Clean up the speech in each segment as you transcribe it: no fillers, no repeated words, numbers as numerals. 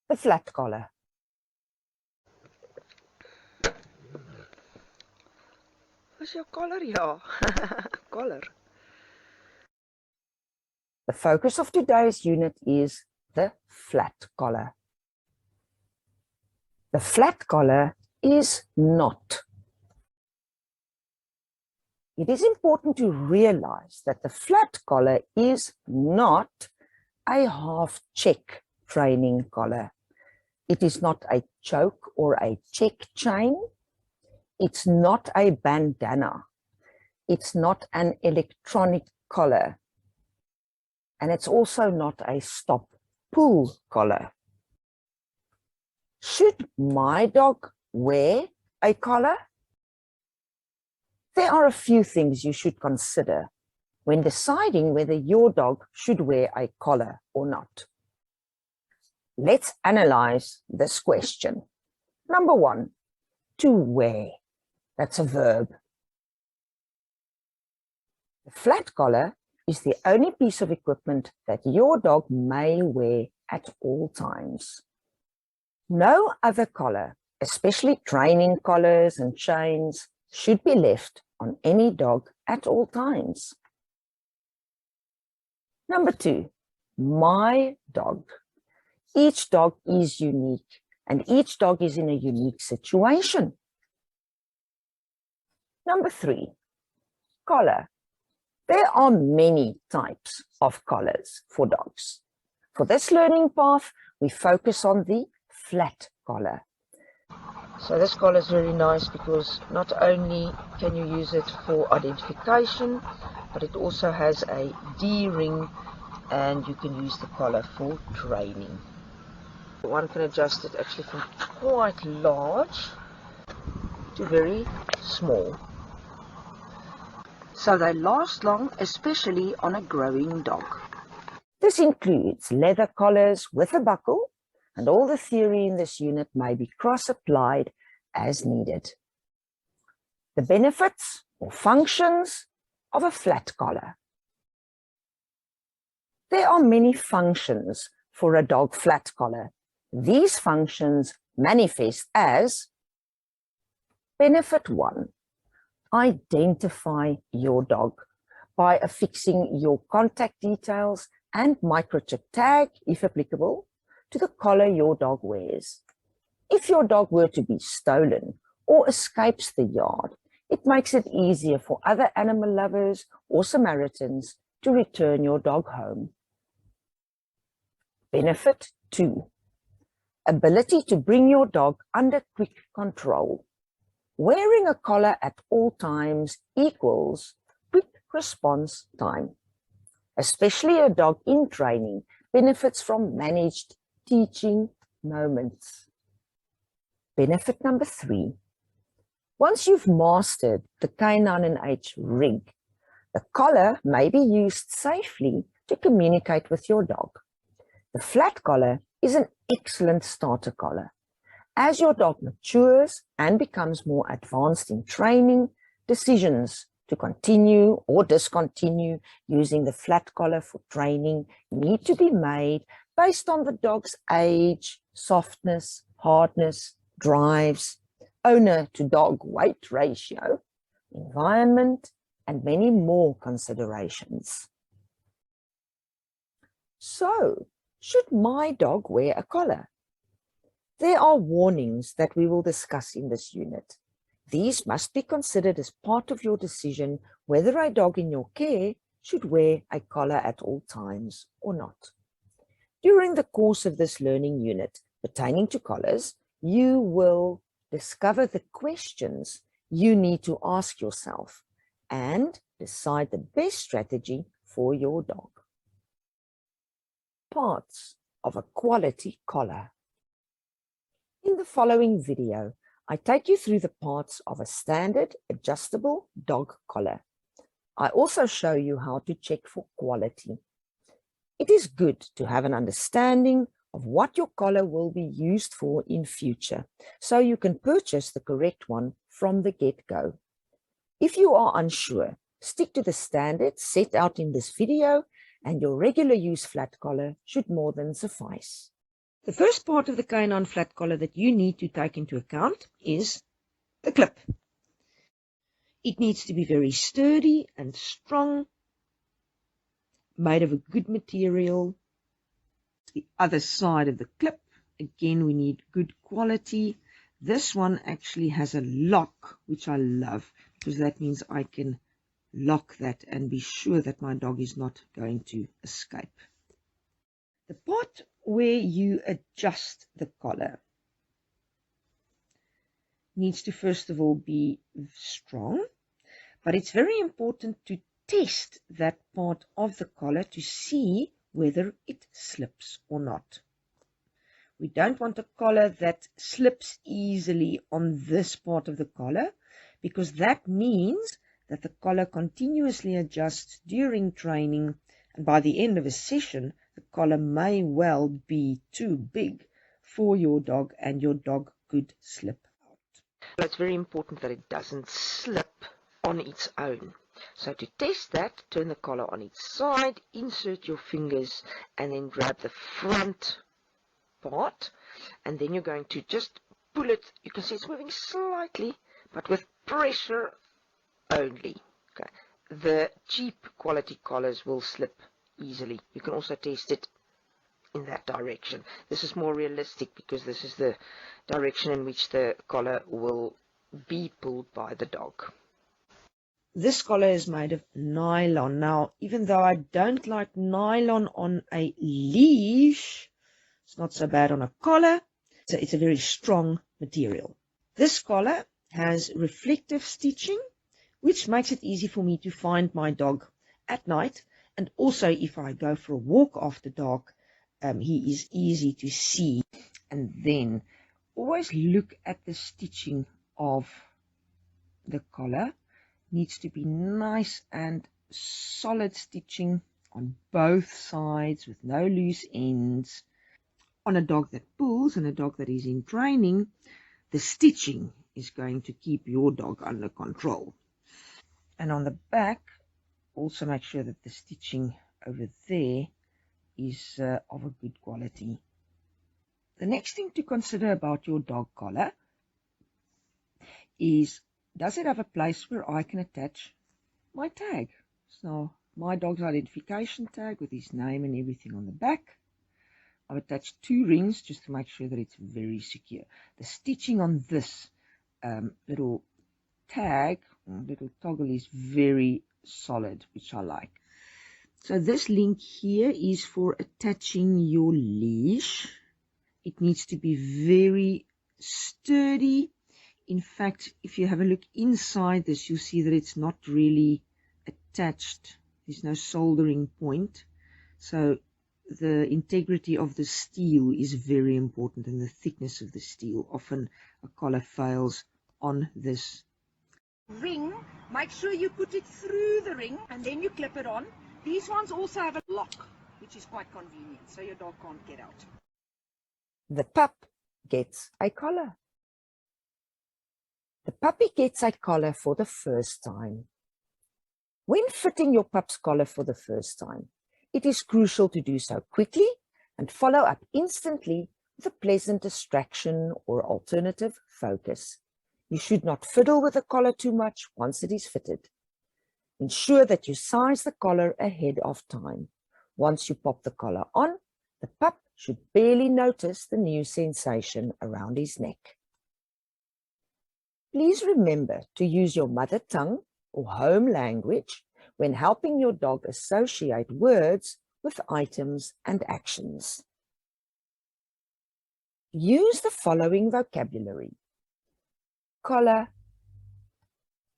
the flat collar. Is jou collar? Ja, collar. The focus of today's unit is the flat collar. The flat collar is not. It is important to realize that the flat collar is not a half-check training collar. It is not a choke or a check chain. It's not a bandana. It's not an electronic collar. And it's also not a stop pull collar. Should my dog wear a collar? There are a few things you should consider when deciding whether your dog should wear a collar or not. Let's analyze this question. Number one, to wear. That's a verb. The flat collar is the only piece of equipment that your dog may wear at all times. No other collar, especially training collars and chains, should be left on any dog at all times. Number two, my dog. Each dog is unique and each dog is in a unique situation. Number three, collar. There are many types of collars for dogs. For this learning path, we focus on the flat collar. So this collar is very nice because not only can you use it for identification, but it also has a D-ring and you can use the collar for training. One can adjust it actually from quite large to very small. So they last long, especially on a growing dog. This includes leather collars with a buckle, and all the theory in this unit may be cross-applied as needed. The benefits or functions of a flat collar. There are many functions for a dog flat collar. These functions manifest as benefit 1. Identify your dog by affixing your contact details and microchip tag, if applicable, to the collar your dog wears. If your dog were to be stolen or escapes the yard, it makes it easier for other animal lovers or Samaritans to return your dog home. Benefit 2. Ability to bring your dog under quick control. Wearing a collar at all times equals quick response time. Especially a dog in training benefits from managed teaching moments. Benefit number 3. Once you've mastered the K9H rig, the collar may be used safely to communicate with your dog. The flat collar is an excellent starter collar. As your dog matures and becomes more advanced in training, decisions to continue or discontinue using the flat collar for training need to be made based on the dog's age, softness, hardness, drives, owner to dog weight ratio, environment, and many more considerations. So, should my dog wear a collar? There are warnings that we will discuss in this unit. These must be considered as part of your decision whether a dog in your care should wear a collar at all times or not. During the course of this learning unit pertaining to collars, you will discover the questions you need to ask yourself and decide the best strategy for your dog. Parts of a quality collar. In the following video, I take you through the parts of a standard adjustable dog collar. I also show you how to check for quality. It is good to have an understanding of what your collar will be used for in future, so you can purchase the correct one from the get-go. If you are unsure, stick to the standards set out in this video, and your regular use flat collar should more than suffice. The first part of the canine flat collar that you need to take into account is the clip. It needs to be very sturdy and strong, made of a good material. The other side of the clip, again, we need good quality. This one actually has a lock, which I love, because that means I can lock that and be sure that my dog is not going to escape. The part where you adjust the collar needs to first of all be strong, but it's very important to test that part of the collar to see whether it slips or not. We don't want a collar that slips easily on this part of the collar, because that means that the collar continuously adjusts during training, and by the end of a session, the collar may well be too big for your dog and your dog could slip out. It's very important that it doesn't slip on its own. So to test that, turn the collar on its side, insert your fingers, and then grab the front part, and then you're going to just pull it. You can see it's moving slightly, but with pressure only. Okay. The cheap quality collars will slip easily. You can also test it in that direction. This is more realistic because this is the direction in which the collar will be pulled by the dog. This collar is made of nylon. Now, even though I don't like nylon on a leash, it's not so bad on a collar. So it's a very strong material. This collar has reflective stitching, which makes it easy for me to find my dog at night. And also, if I go for a walk after dark, he is easy to see. And then always look at the stitching of the collar. Needs to be nice and solid stitching on both sides with no loose ends. On a dog that pulls and a dog that is in training, the stitching is going to keep your dog under control. And on the back, also make sure that the stitching over there is of a good quality. The next thing to consider about your dog collar is, does it have a place where I can attach my tag? So my dog's identification tag with his name and everything on the back. I've attached 2 rings just to make sure that it's very secure. The stitching on this little tag, little toggle, is very solid, which I like. So this link here is for attaching your leash. It needs to be very sturdy. In fact, if you have a look inside this, you'll see that it's not really attached. There's no soldering point. So the integrity of the steel is very important, and the thickness of the steel. Often a collar fails on this ring. Make sure you put it through the ring and then you clip it on. These ones also have a lock, which is quite convenient, so your dog can't get out. The pup gets a collar. The puppy gets a collar for the first time. When fitting your pup's collar for the first time, it is crucial to do so quickly and follow up instantly with a pleasant distraction or alternative focus. You should not fiddle with the collar too much once it is fitted. Ensure that you size the collar ahead of time. Once you pop the collar on, the pup should barely notice the new sensation around his neck. Please remember to use your mother tongue or home language when helping your dog associate words with items and actions. Use the following vocabulary: collar,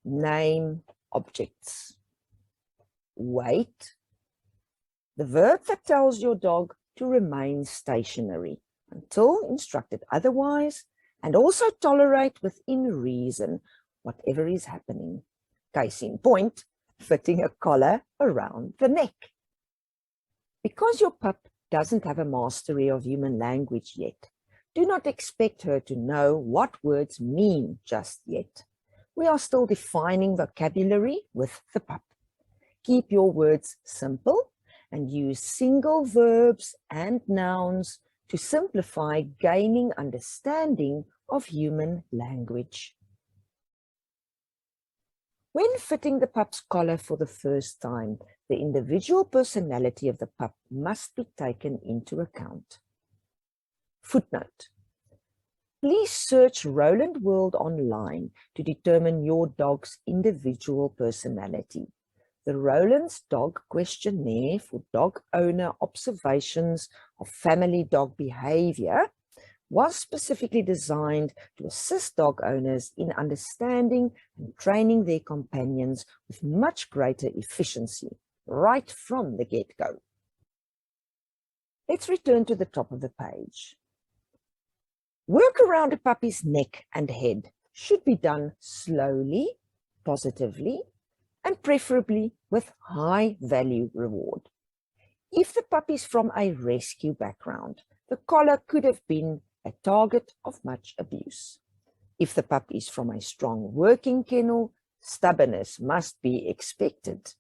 name, objects, wait, the verb that tells your dog to remain stationary until instructed otherwise, and also tolerate within reason whatever is happening. Case in point, fitting a collar around the neck. Because your pup doesn't have a mastery of human language yet, do not expect her to know what words mean just yet. We are still defining vocabulary with the pup. Keep your words simple and use single verbs and nouns to simplify gaining understanding of human language. When fitting the pup's collar for the first time, the individual personality of the pup must be taken into account. Footnote: please search Roland World online to determine your dog's individual personality. The Roland's Dog Questionnaire for Dog Owner Observations of Family Dog Behavior was specifically designed to assist dog owners in understanding and training their companions with much greater efficiency, right from the get-go. Let's return to the top of the page. Work around a puppy's neck and head should be done slowly, positively, and preferably with high value reward. If the puppy is from a rescue background, the collar could have been a target of much abuse. If the pup is from a strong working kennel, stubbornness must be expected.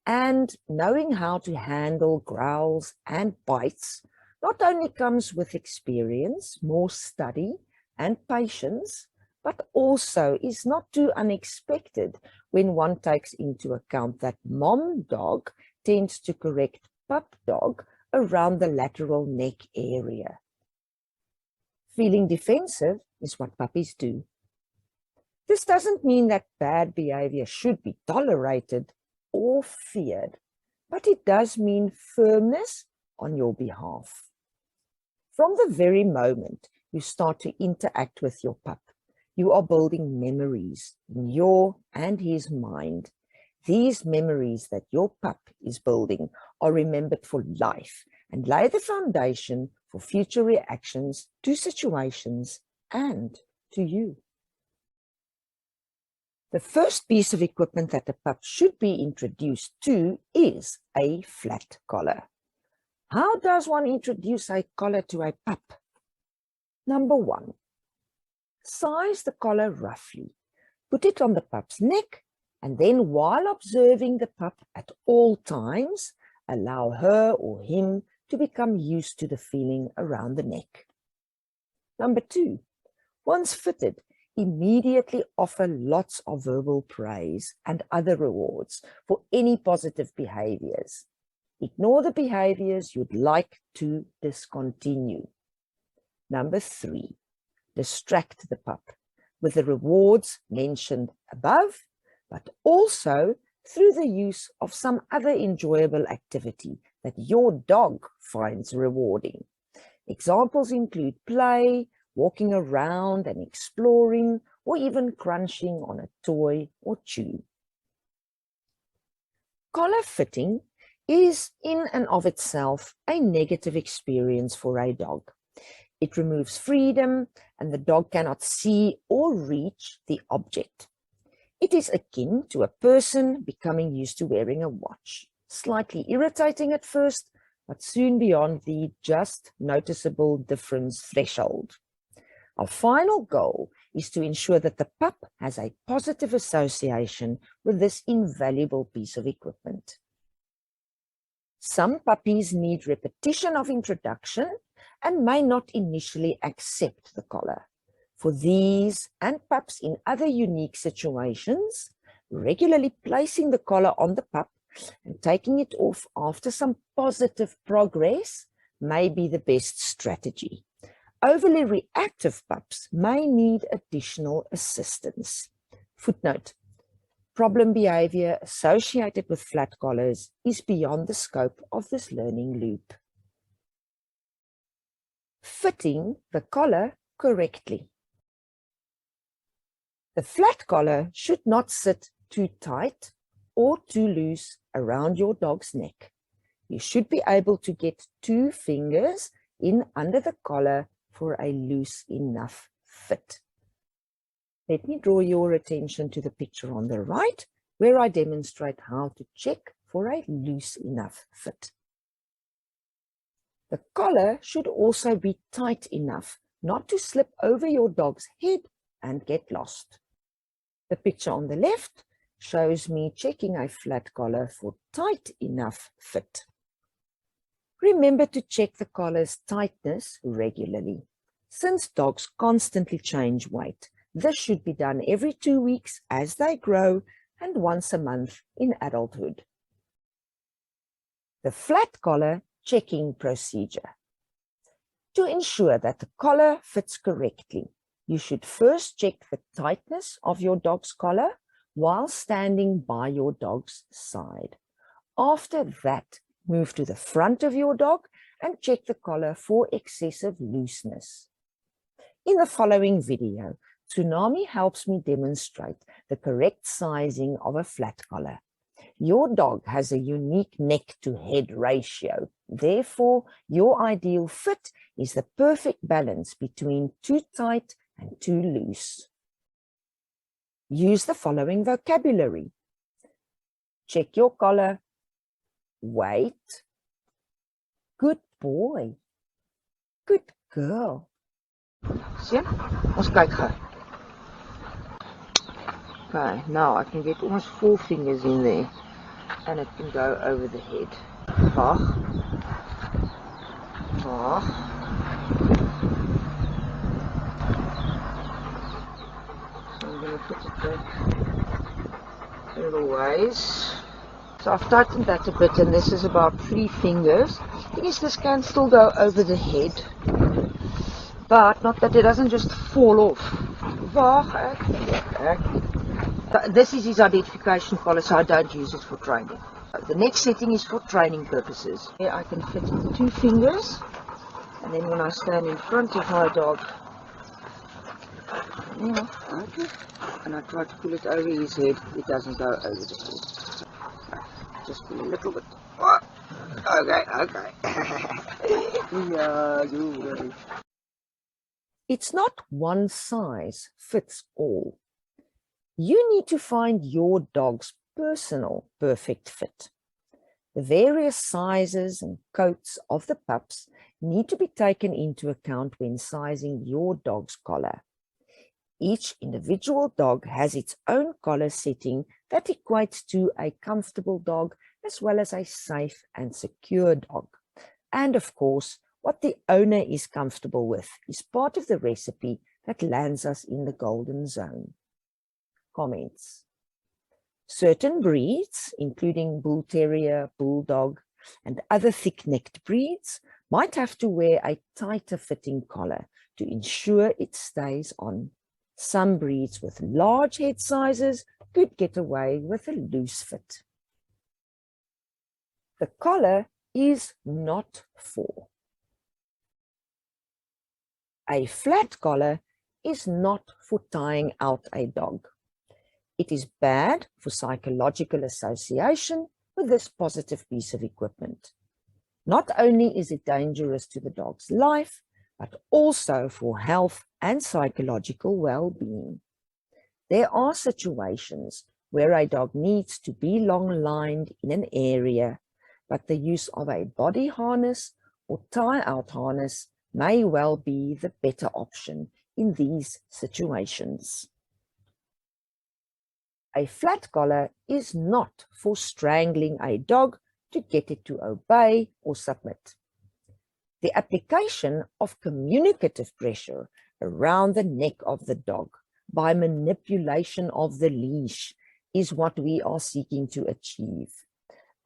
And knowing how to handle growls and bites not only comes with experience, more study and patience, but also is not too unexpected when one takes into account that mom dog tends to correct pup dog around the lateral neck area. Feeling defensive is what puppies do. This doesn't mean that bad behavior should be tolerated or feared, but it does mean firmness on your behalf. From the very moment you start to interact with your pup, you are building memories in your and his mind. These memories that your pup is building are remembered for life and lay the foundation for future reactions to situations and to you. The first piece of equipment that a pup should be introduced to is a flat collar. How does one introduce a collar to a pup? Number 1, size the collar roughly. Put it on the pup's neck, and then while observing the pup at all times, allow her or him to become used to the feeling around the neck. Number 2, once fitted, immediately offer lots of verbal praise and other rewards for any positive behaviors. Ignore the behaviors you'd like to discontinue. Number 3, distract the pup with the rewards mentioned above, but also through the use of some other enjoyable activity that your dog finds rewarding. Examples include play, walking around and exploring, or even crunching on a toy or chew. Collar fitting is in and of itself a negative experience for a dog. It removes freedom and the dog cannot see or reach the object. It is akin to a person becoming used to wearing a watch, slightly irritating at first, but soon beyond the just noticeable difference threshold. Our final goal is to ensure that the pup has a positive association with this invaluable piece of equipment. Some puppies need repetition of introduction and may not initially accept the collar. For these and pups in other unique situations, regularly placing the collar on the pup and taking it off after some positive progress may be the best strategy. Overly reactive pups may need additional assistance. Footnote: problem behavior associated with flat collars is beyond the scope of this learning loop. Fitting the collar correctly. The flat collar should not sit too tight or too loose around your dog's neck. You should be able to get 2 fingers in under the collar for a loose enough fit. Let me draw your attention to the picture on the right, where I demonstrate how to check for a loose enough fit. The collar should also be tight enough not to slip over your dog's head and get lost. The picture on the left shows me checking a flat collar for tight enough fit. Remember to check the collar's tightness regularly. Since dogs constantly change weight, this should be done every 2 weeks as they grow and once a month in adulthood. The flat collar checking procedure. To ensure that the collar fits correctly, you should first check the tightness of your dog's collar while standing by your dog's side. After that, move to the front of your dog and check the collar for excessive looseness. In the following video, Tsunami helps me demonstrate the correct sizing of a flat collar. Your dog has a unique neck to head ratio. Therefore, your ideal fit is the perfect balance between too tight and too loose. Use the following vocabulary. Check your collar. Wait. Good boy. Good girl. Sien? Ons kyk gou. Okay, now I can get almost 4 fingers in there and it can go over the head. Wag. Wag. So I'm going to put it back a little ways. So I've tightened that a bit and this is about 3 fingers. I guess this can still go over the head, but not that it doesn't just fall off. This is his identification collar, so I don't use it for training. The next setting is for training purposes. Here I can fit 2 fingers, and then when I stand in front of my dog, and I try to pull it over his head, it doesn't go over the head. Just pull a little bit. Okay. Yeah, you're right. It's not one size fits all. You need to find your dog's personal perfect fit. The various sizes and coats of the pups need to be taken into account when sizing your dog's collar. Each individual dog has its own collar setting that equates to a comfortable dog as well as a safe and secure dog. And of course, what the owner is comfortable with is part of the recipe that lands us in the golden zone. Comments. Certain breeds, including Bull Terrier, Bulldog, and other thick-necked breeds, might have to wear a tighter fitting collar to ensure it stays on. Some breeds with large head sizes could get away with a loose fit. The collar is not for. A flat collar is not for tying out a dog. It is bad for psychological association with this positive piece of equipment. Not only is it dangerous to the dog's life, but also for health and psychological well-being. There are situations where a dog needs to be long-lined in an area, but the use of a body harness or tie-out harness may well be the better option in these situations. A flat collar is not for strangling a dog to get it to obey or submit. The application of communicative pressure around the neck of the dog by manipulation of the leash is what we are seeking to achieve.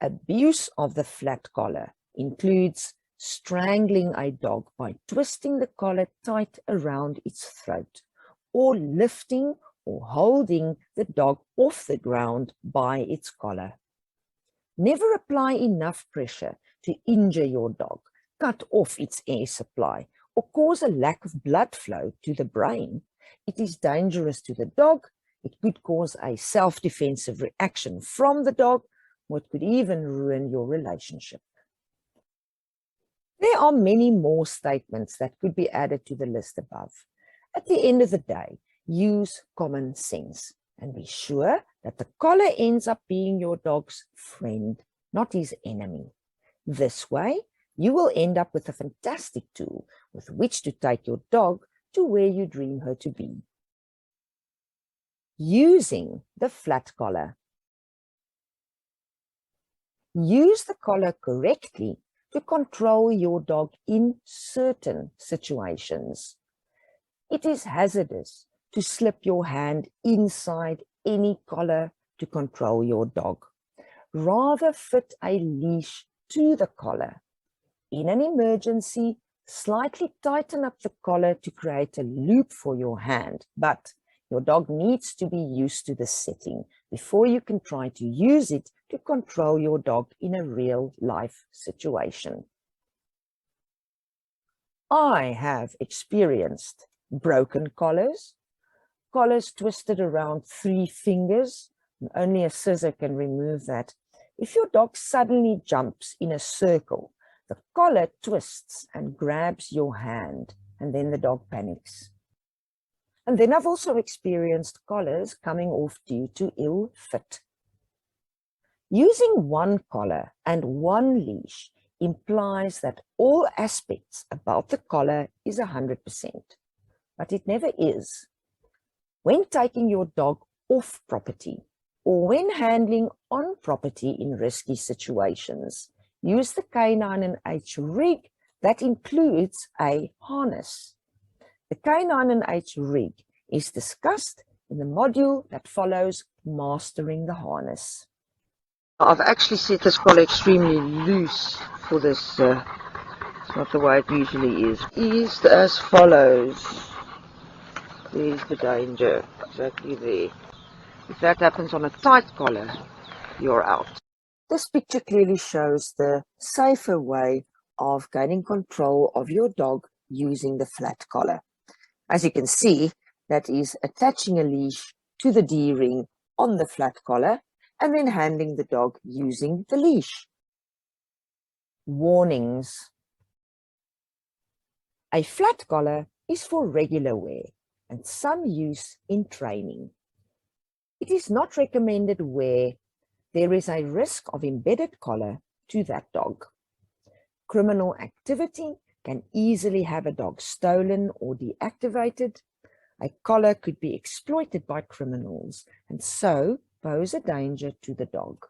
Abuse of the flat collar includes strangling a dog by twisting the collar tight around its throat, or lifting or holding the dog off the ground by its collar. Never apply enough pressure to injure your dog, cut off its air supply, or cause a lack of blood flow to the brain. It is dangerous to the dog. It could cause a self-defensive reaction from the dog, or it could even ruin your relationship. There are many more statements that could be added to the list above. At the end of the day, use common sense and be sure that the collar ends up being your dog's friend, not his enemy. This way, you will end up with a fantastic tool with which to take your dog to where you dream her to be. Using the flat collar. Use the collar correctly to control your dog in certain situations. It is hazardous to slip your hand inside any collar to control your dog. Rather fit a leash to the collar. In an emergency, slightly tighten up the collar to create a loop for your hand, but your dog needs to be used to the setting before you can try to use it to control your dog in a real life situation. I have experienced broken collars, collars twisted around 3 fingers, and only a scissor can remove that. If your dog suddenly jumps in a circle, the collar twists and grabs your hand, and then the dog panics. And then I've also experienced collars coming off due to ill fit. Using one collar and one leash implies that all aspects about the collar is 100%, but it never is. When taking your dog off property or when handling on property in risky situations, use the K9H rig that includes a harness. The K9H rig is discussed in the module that follows Mastering the Harness. I've actually set this collar extremely loose for this, it's not the way it usually is as follows. There's the danger, exactly there. If that happens on a tight collar, you're out. This picture clearly shows the safer way of gaining control of your dog using the flat collar. As you can see, that is attaching a leash to the D-ring on the flat collar and then handling the dog using the leash. Warnings. A flat collar is for regular wear and some use in training. It is not recommended where there is a risk of embedded collar to that dog. Criminal activity can easily have a dog stolen or deactivated. A collar could be exploited by criminals and so pose a danger to the dog.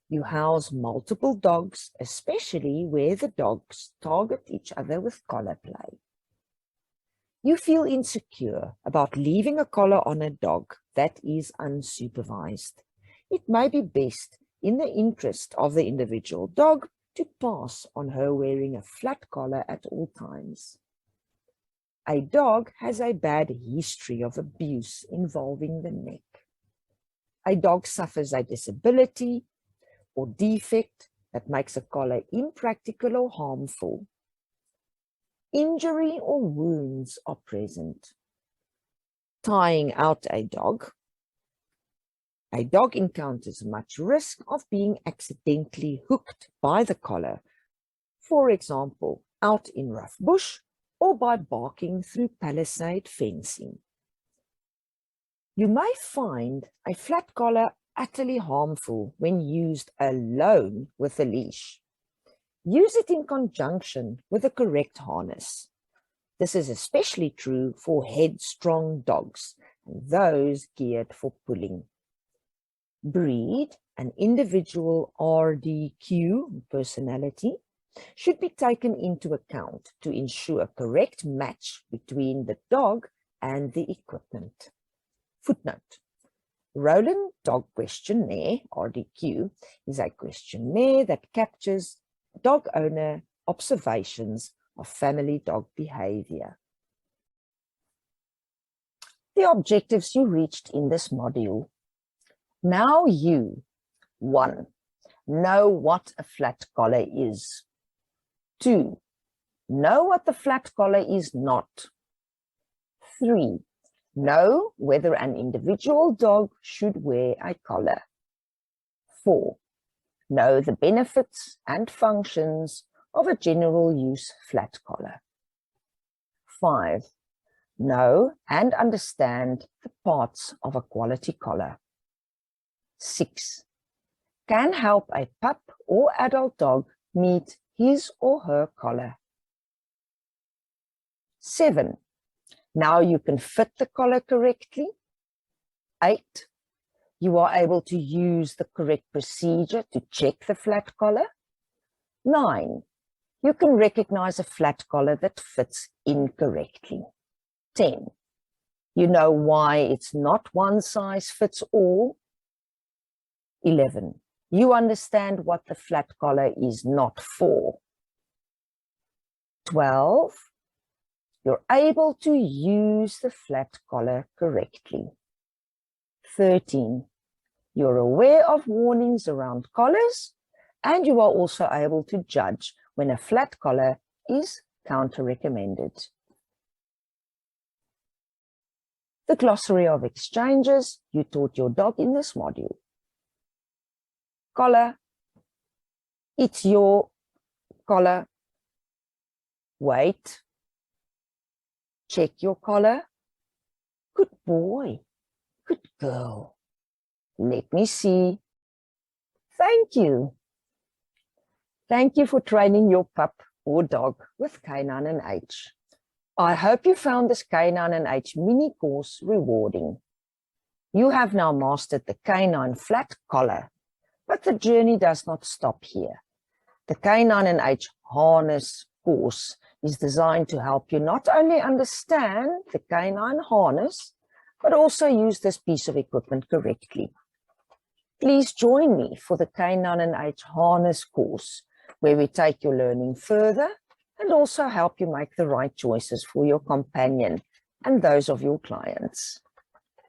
You house multiple dogs, especially where the dogs target each other with collar play. You feel insecure about leaving a collar on a dog that is unsupervised. It may be best in the interest of the individual dog to pass on her wearing a flat collar at all times. A dog has a bad history of abuse involving the neck. A dog suffers a disability or defect that makes a collar impractical or harmful. Injury or wounds are present. Tying out a dog. A dog encounters much risk of being accidentally hooked by the collar, for example, out in rough bush or by barking through palisade fencing. You may find a flat collar utterly harmful when used alone with a leash. Use it in conjunction with the correct harness. This is especially true for headstrong dogs and those geared for pulling. Breed and individual RDQ, personality, should be taken into account to ensure a correct match between the dog and the equipment. Footnote. Roland Dog Questionnaire, RDQ, is a questionnaire that captures dog owner observations of family dog behavior. The objectives you reached in this module. Now you, 1. Know what a flat collar is. 2. Know what the flat collar is not. 3. Know whether an individual dog should wear a collar. 4. Know the benefits and functions of a general use flat collar. 5. Know and understand the parts of a quality collar. 6. Can help a pup or adult dog meet his or her collar. 7. Now you can fit the collar correctly. 8. You are able to use the correct procedure to check the flat collar. 9. You can recognize a flat collar that fits incorrectly. 10. You know why it's not one size fits all. 11. You understand what the flat collar is not for. 12. You're able to use the flat collar correctly. 13. You're aware of warnings around collars, and you are also able to judge when a flat collar is counter-recommended. The glossary of exchanges you taught your dog in this module. Collar. It's your collar. Wait. Check your collar. Good boy. Good girl. Let me see. Thank you. Thank you for training your pup or dog with K9 and H. I hope you found this K9 and H mini course rewarding. You have now mastered the K9 flat collar, but the journey does not stop here. The K9 and H harness course is designed to help you not only understand the K9 harness, but also use this piece of equipment correctly. Please join me for the K9 and H harness course, where we take your learning further and also help you make the right choices for your companion and those of your clients.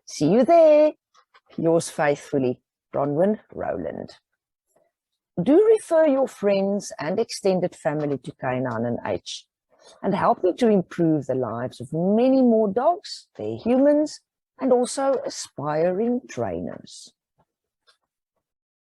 See you there. Yours faithfully, Bronwyn Rowland. Do refer your friends and extended family to K9 and H and help me to improve the lives of many more dogs, their humans, and also aspiring trainers.